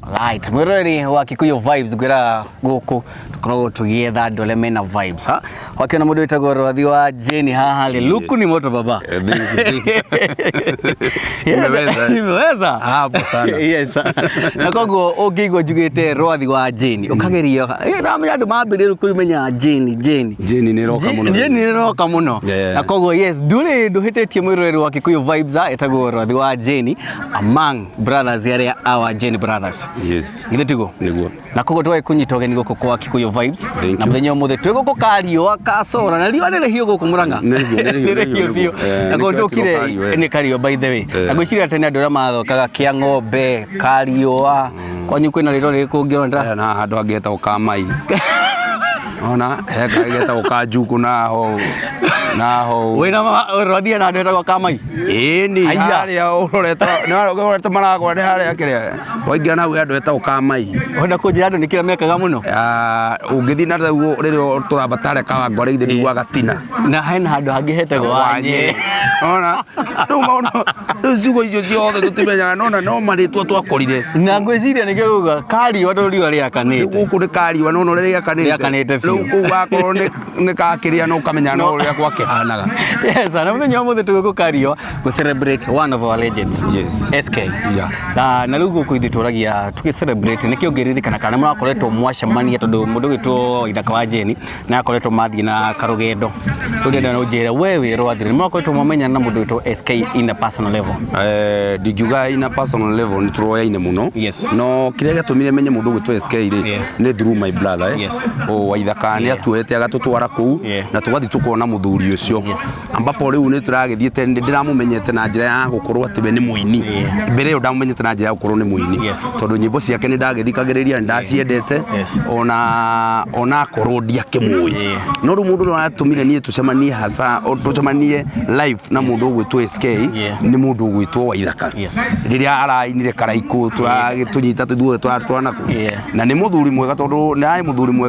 Right, mwirori wa Kikuyu Vibes gwira guku tukoragwo tugietha andũ arĩa mena vibes ha wakiona mũndũ wĩtagwo Rwathi wa Jane haha rĩ luku ni moto baba imeweza hapo sana yes na koguo ũngĩigua njugĩte Rwathi wa Jane ũkageria ramenya andũ mambĩrĩru kũmenya Jane ni roka muno Jane ni roka muno na koguo yes nduhĩtĩtie mwirori wa Kikuyu Vibes etagwo Rwathi wa Jane among brothers arĩa our Jane brothers. Yes. Niguo. Na kogo twae kunyita ugeni guku kwa Kikuyu Vibes. Na muthenya umuthe twe guku kario akacora na riwa nere hiyo guku Murang'a. Nere hiyo. Na kogo ndukire ni kario by the way. Na gwiciria tene andu ra mathokaga kia ng'ombe, kario kwanyu kwina riro riku ngiona na handu angeta ukamai. Ona heka igeta ukajuku naho wena Rwathi na andu etagwo kamai ni haria uroretwo maragwa ni haria kiria waingia na andu etagwo kamai onda kunjira andu nikira mekaga muno ungithi na rĩu rĩrĩa tũrambatare kawangwa rĩithĩ nĩguo agatina na hena handu hangi hetagwo wanye ona rĩu maũndũ rĩu ciugo icio ciothe tũtimenyaga no marĩtwa twakorire na ngwĩciria nĩkĩuga kario andũ riũa rĩakanĩte gũkũ nĩ kario no rĩakanĩte rĩu kũu wakorwo nĩ kakĩrĩa no ũkamenya no ũrĩa gwakĩhanaga yes na mũthenya ũmũthĩ tũgũkario to celebrate one of our legends SK na rĩu gũkũ ithuĩ tũragia tũgĩ-celebrate nĩkĩo ngĩririkana kana mũrakoretwo mwacemania tondũ mũndũ wĩtwo Ithaka wa Jane na akoretwo mathiĩ na karũgendo tũrenda na ũnjĩra wewe Rwathi nĩ mũrakoretwo mwamenyana na mũndũ wĩtwo SK in a personal level ndingiuga in a personal level nĩ tũroyaine mũno no kĩrĩa gĩatũmire menye mũndũ wĩtwo SK rĩ nĩ through my brother wa Ithaka nĩ atuoete agatũtwara kũu na tũgathi tũkona mũthuri ũcio ambapo rĩu nĩ tũragĩthiĩte ndĩramũmenyete na njĩra ya gũkorwo atĩ we nĩ mũini mbere ĩyo ndamumenyete na njĩra ya gũkorwo nĩ mũini tondũ nyĩmbo ciake nĩ ndagĩthikagĩrĩria ndaciendete ona akorwo ndiakĩmũĩ no rĩu mũndũ ũrĩa atũmire niĩ tũcemanie hasa tũcemanie live na mũndũ ũgwĩtwo SK nĩ mũndũ ũgwĩtwo wa Ithaka rĩrĩa arainire karaikũ tũnyita tũthuothe twana na nĩ mũthuri mwega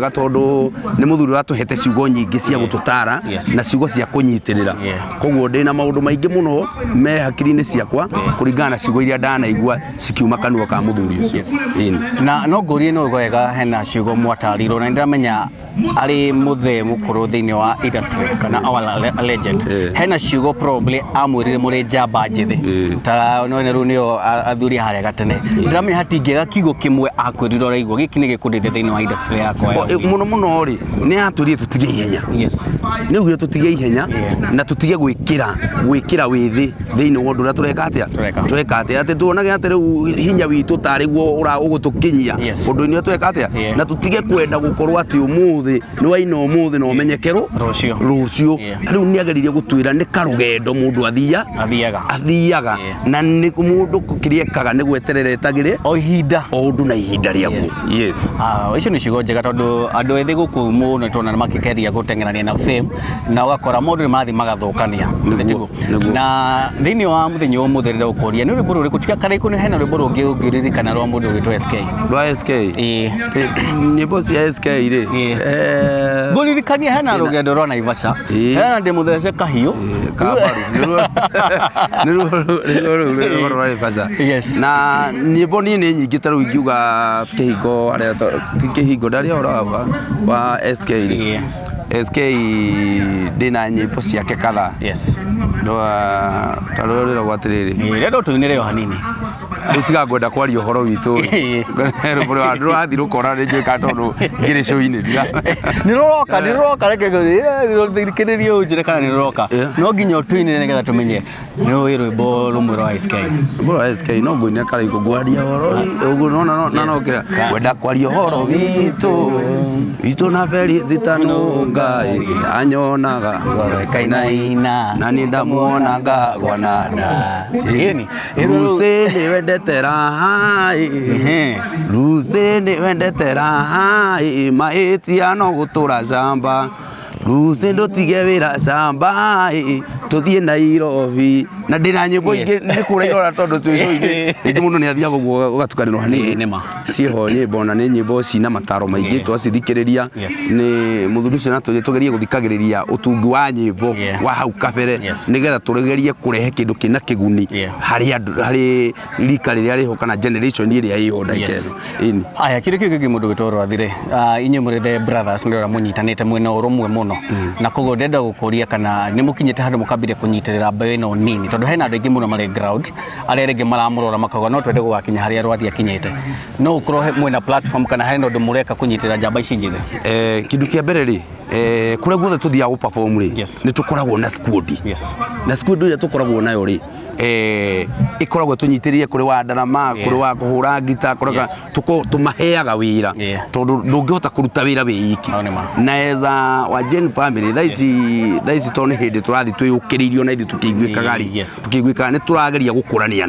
tondũ nĩ mũthuri watũhete ciugo nyingĩ cia gũtũtara na ciugo cia kũnyitĩrĩra koguo ndĩ na maũndũ maingĩ mũno me hakiri-inĩ ciakwa kũringana na ciugo iria ndanaigua cikiuma kanua ka mũthuri ũcio na no ngũrie no gwega hena ciugo mwatarirwo na ndĩramenya arĩ mũthee mũkũrũ thĩinĩ wa industry kana our legend hena ciugo probably amwĩrire mũrĩ njamba njĩthĩ ta no rĩu nĩo athuri harĩa gatene ndĩramenya hatingĩaga kiugo kĩmwe akwĩrire ũraigua gĩkĩ nĩ gĩkũndĩte thĩinĩ wa industry yakwa mũno rĩ nĩ atũrire tũtige ihenya nĩ ugire tũtige ihenya na tũtige gwĩkĩra wĩthĩ thĩinĩ wa ũndũ ũrĩa tũreka atĩa atĩ tuonage atĩ rĩu hinya witũ tarĩ guo ũgũtũkinyia ũndũ-inĩ tweka atĩa na tũtige kwenda gũkorwo atĩ ũmũthĩ nĩ waina ũmũthĩ na ũmenyeke rũciũ rĩu nĩ ageririe gũtwĩra nĩ karũgendo mũndũ athiaga na nĩ mũndũ kĩrĩa ekaga nĩ gweterera etagĩre o ũndũ na ihinda rĩaguo icio nĩ ciugo njega tondũ andũ ethĩ gũkũ mũno tũona makĩgeria gũteng'erania na fame na ũgakora mũndũ nĩ mathiĩ magathũkania na thĩinĩ wa mũthenya ũmũthĩ rĩrĩa ũkũria nĩ rwĩmbo rũrĩkũ tiga karaikũ nĩ hena rwĩmbo rũngĩ ũngĩririkana rwa mũndũ wĩtwo SK rwa SK nyĩmbo cia SK rĩ ngũririkania hena rũgendo rwa Naivasha hena ndĩmũthece kahiũ nĩ ruo rwa Naivasha na nyĩmbo niĩ nĩ nyingĩ ta rĩu ingiuga kĩhingo ndarĩa wa SK SK ndĩna nyĩmbo ciake kadhaa tarorera gwatirĩrĩ rendo tuinire hanini utiga ngwenda kwaria ũhoro witũ ndũrathi rũkora nĩ njũĩka tondũ ngĩrĩ show-inĩ nĩ rũroka reke thikĩrĩrie ũnjĩre kana nĩ rũroka no nginya ũtũinire nĩgetha tũmenye nĩ ũĩ rwĩmbo rũmwe rwa SK no ngũine karaikũ ngwaria ũhoro ũguo no kĩra ngwenda kwaria ũhoro witũ na beri zitanunga anyonaga kainaina na nĩ ndamuonaga gwanana Lucy nĩ wendete raha Lucy nĩ wendete raha mahĩtia no gũtũra camba Lucy ndũtige wĩra camba tũthiĩ Nairobi na ndina nyimbo ingi ni kurairora tondu tuico-ini indi mundu ni athiaga uguo ugatukanirwo hanini ciho nyimbo na ni nyimbo cina mataro maingi twacithikiriria ni muthuri ucio na tugerie guthikagiriria utungi wa nyimbo wa hau kabere nigetha turegerie kurehe kindu kina kiguni hari rika riria riho kana generation iria iho ndaikeno aya kiri kigi mundu gitoro athire inye muri the brothers ndora munyitanite mwena urumwe muno na kogo ndenda gukuria kana ni mukinyite handu mukambire kunyitirira mbayo ino nini tondu hena andu aingi muno mari ground arerege maramurora makago no twende gugakinya haria rwathi akinyite no ukoro mwena platform kana hena undu mureka kunyitirira njamba ici njithe kindu kia mbere ri kuria guothe tuthiaga perform ri ni tukoragwo na squad na squad ria tukoragwo nayo ri ikoragwo tunyitiririe kuri wa ndarama kuri wa kuhura ngita kuraga tumaheaga wira tondu ndungihota kuruta wira wi iki na eza wa Gen family thaici toni hindi turathi twiyukiririo na ithi tukiguikaga ni turageria gukurania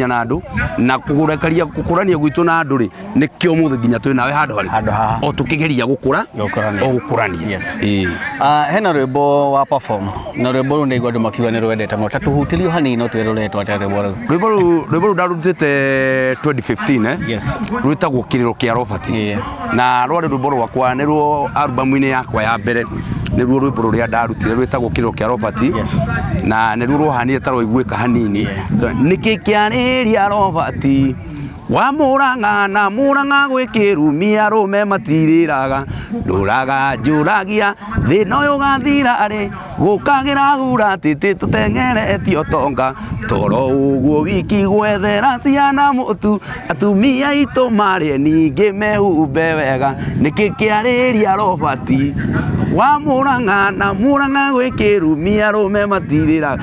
na andu na kugurekaria gukurania gwitu na andu ri ni kio muthe nginya twi nawe handu haha o tukigeria gukurania hena rwimbo wa perform na rwimbo ru ndigwa andu makiuga ni rwendete no tatuhutirio hanini no twirorete atare rwimbo ru ndarutite 2015 rwitagwo kiriro kia Robert na rwari rwimbo rwakwa ni rwo albumu-ini yakwa ya mbere ni rwo rwimbo ruria ndarutire rwitagwo kiriro kia Robert na ni rwo rwohanire tarwo iguika hanini niki kiariria Robert wa Murang'a na Murang'a gwikirumia rume matiriraga nduraga njuragia thina uyu gathira ari gukagira gura titi tutengeretio tonga toro uguo wiki gwethera ciana mutu atumia itu mari ningi mehumbe wega niki kiariria Robert wa Murang'a na Murang'a gwikirumia rume matiriraga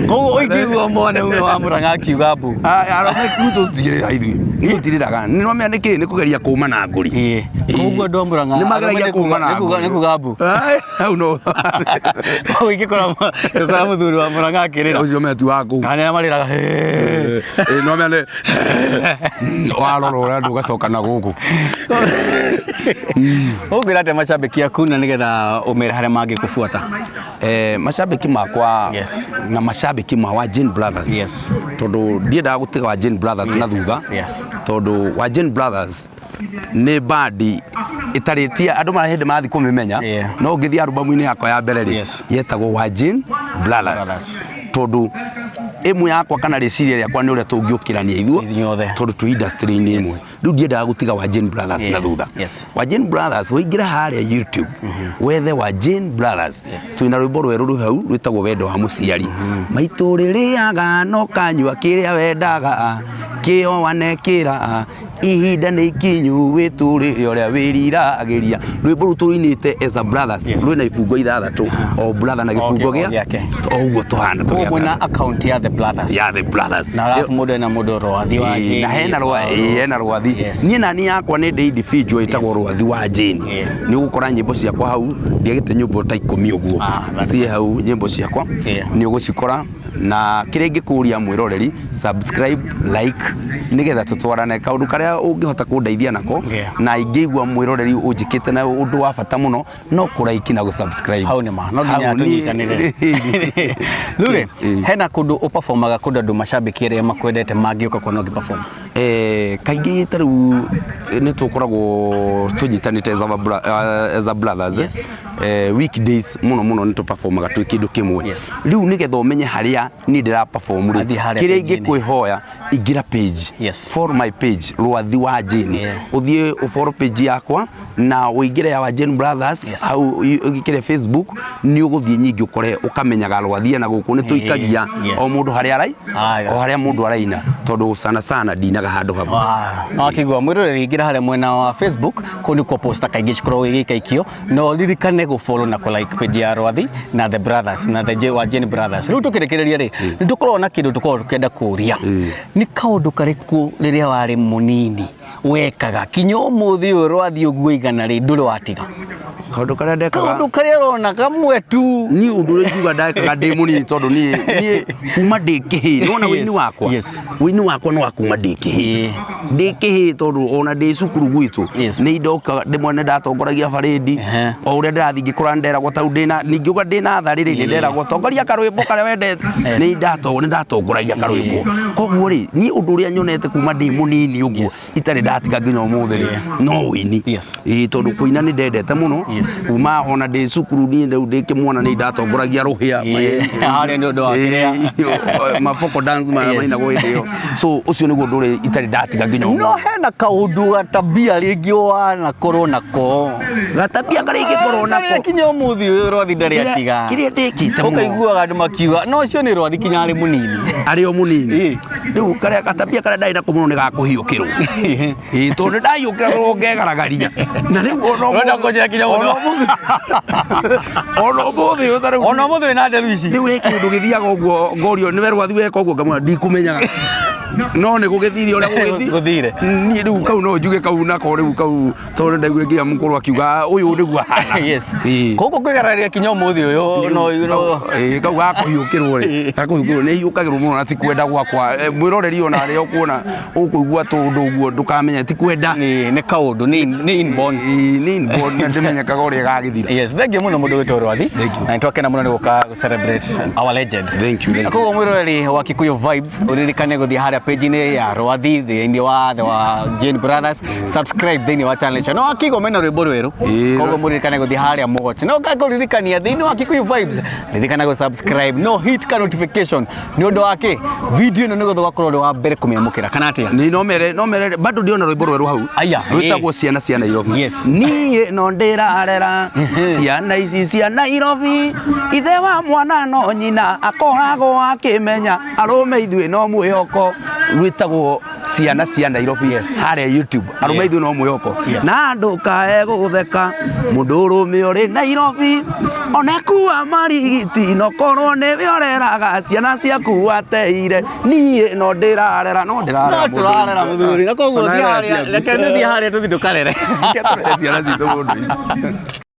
kogo ikiuga mwana ume wa Murang'a akiuga mbu arame kuto tiriraga ni no me niki ni kugeria kuma na nguri kogo ndo Murang'a ni mageragia kuma na nguri ni kuga mbu au no kogo ikikora muthuri wa Murang'a akirira ucio metu waku kana mariraga no me warorora ndugacoka na guku ugira ate mashabiki akuna nigetha umera haria mangi kufuata mashabiki makwa na mashabiki wa Gen Brothers tondu ndiendaga gutiga wa Gen Brothers na thutha tondu wa Gen Brothers ni bandi itaritia andu marahinde mathi kumimenya no ngithi albumu-ini yakwa ya mbere ri yetagwo wa Gen Brothers tondu imwe yakwa kana riciria yakwa ni uria tungiukirania ithuo tondu tu industry-ini imwe riu ndiendaga gutiga wa Gen Brothers na thutha wa Gen Brothers waingira haria YouTube wethe wa Gen Brothers twina rwimbo rweru hau rwitagwo wendo wa muciari maitu ririaga no kanyua kiria wendaga kio wanekira ihinda ni ikinyu witurire uria wiriragiria rwimbo ru turinite as a brothers rwina ibungo ithathatu o brother na gibungo giake oguo tuhanda tugiaka na account ya the brothers na alafu mudo na mudo rwathi wa Gen na hena rwathi nie nani yakwa ni ndi individual itagwo rwathi wa Gen ni ugukora nyimbo ciakwa hau ndiagite nyimbo ta 10 uguo cie hau nyimbo ciakwa ni ugucikora na kiria ngikuria mwiroreri subscribe like nigetha tutwarane kaundu karia ungihota kundeithia nako na ingigwa mwiroreri unjikite na undu wa bata muno no kuraiki na gusubscribe hau ni ma no nginya tunyitanire lure hena kundu uperformaga kundu andu mashabiki aria makwendete mangiuka kwa no perform kaingi taru ni tukoragwo tunyitanite as a brothers weekdays muno ni tu performaga twi kindu kimwe riu nigetha umenye haria ni ndira perform ri kiria ingikwihoya ingira page follow my page rwathi wa Gen uthie follow page yakwa na uingire ya wa Gen Brothers au ugikire Facebook ni uguthie nyingi ukore ukamenyaga rwathi na guku ni tuikagia o mundu haria arai o haria mundu araina tondu sana ndinaga handu hamwe akigwa mwiroreri ingira haria mwena wa Facebook kundi kwa posta kaingi cikoro gikaikio no ririkane go follow na ko like page ya rwathi na the brothers na the wa Gen Brothers riu tukirekereria ri nitukorwo na kindu tukorwo tukenda kuria ni kaundu kariku riria wari munini wekaga kinyo muthi rwathi uguo igana ri nduri watiga kaundu karia ndekaga kaundu karia rona kamwe tu ni undu uri njuga ndekaga ndi munini tondu ni kuma ndi kihi nona wini wakwa wini wakwa no wakuma ndi kihi tondu ona ndi cukuru gwitu ni ndoka ndimwe ni ndatongoragia barindi o uria ndirathi ngikora nderagwo tau ndina ningiuga ndina thariri ni nderagwo tongoria karwimbo karia wendete ni ndatongoragia karwimbo koguo ri ni undu uria nyonete kuma ndi munini uguo itari ndatiga nginya umuthi no wini tondu kuina ni ndendete muno kuma ona ndi cukuru ni ndi kimwana ni ndatongoragia ruhia hari ndu ndo akiria mapoko dance mara maina go ndio so ucio niguo undu uri itari ndatiga nginya umuthi no hena kaundu gatabia ringi wana korwo nako gatabia karingi korwo nako kinya umuthi rwathi ndari atiga kiria ndikite muno ukaiguaga andu makiuga no cio ni rwathi kinya ari munini ari o munini riu karia gatabia karia ndari nako muno ni gakuhiukirwo tondu ndaiukirwo ngegaragaria na riu ona kujira kinya muno ona muthi na nderu ici riu iki undu githiaga uguo ngorio niwe rwathi weka uguo ngamwa ndikumenyaga no ni gugithire uria guthire ni riu kau no njuge kau nako riu kau tondu ndaigure nginya mukuru akiuga uyu niguo hana yes koguo kwigararia kinya umuthi uyu no kau gakuhiukirwo ri gakuhiukirwo ni hiukagirwo muno na ti kwenda gwakwa mwiroreri ona ri okuona ukuigua tundu uguo ndukamenya ti kwenda ni kaundu ni inborn na ndimenyekaga uria gagithira yes thank you muno mundu witwa rwathi na nitwakena muno ni guka celebrate our legend thank you koguo mwiroreri wa Kikuyu Vibes uririkane guthii haria page-ini ya Rwathi thiini wa Jane Brothers subscribe thiini wa channel no akigo mena rwimbo rweru koguo muririkane guthii haria mugochi no ngakuririkania thiini wa Kikuyu Vibes ririkana go subscribe no hit ka notification ni undu wake video ino nigo thwakorwo wa mbere kumiamukira kana atia ni no mere bado ndiona rwimbo rweru hau rwitagwo ciana Nairobi nie no ndirarera ciana ici cia Nairobi ithe wa mwana no nyina akoragwo akimenya arume ithuĩ no mwĩhoko rwitagwo ciana cia Nairobi haria YouTube arume ithuĩ no mwĩhoko na ndukae gutheka mundu urume uri Nairobi ona kuwa marigiti no korwo ni wioreraga ciana ciaku wateire nie no ndirarera turarera muthuri na koguo thi haria reke thi haria tuthi ndukarere ciana citũ mundu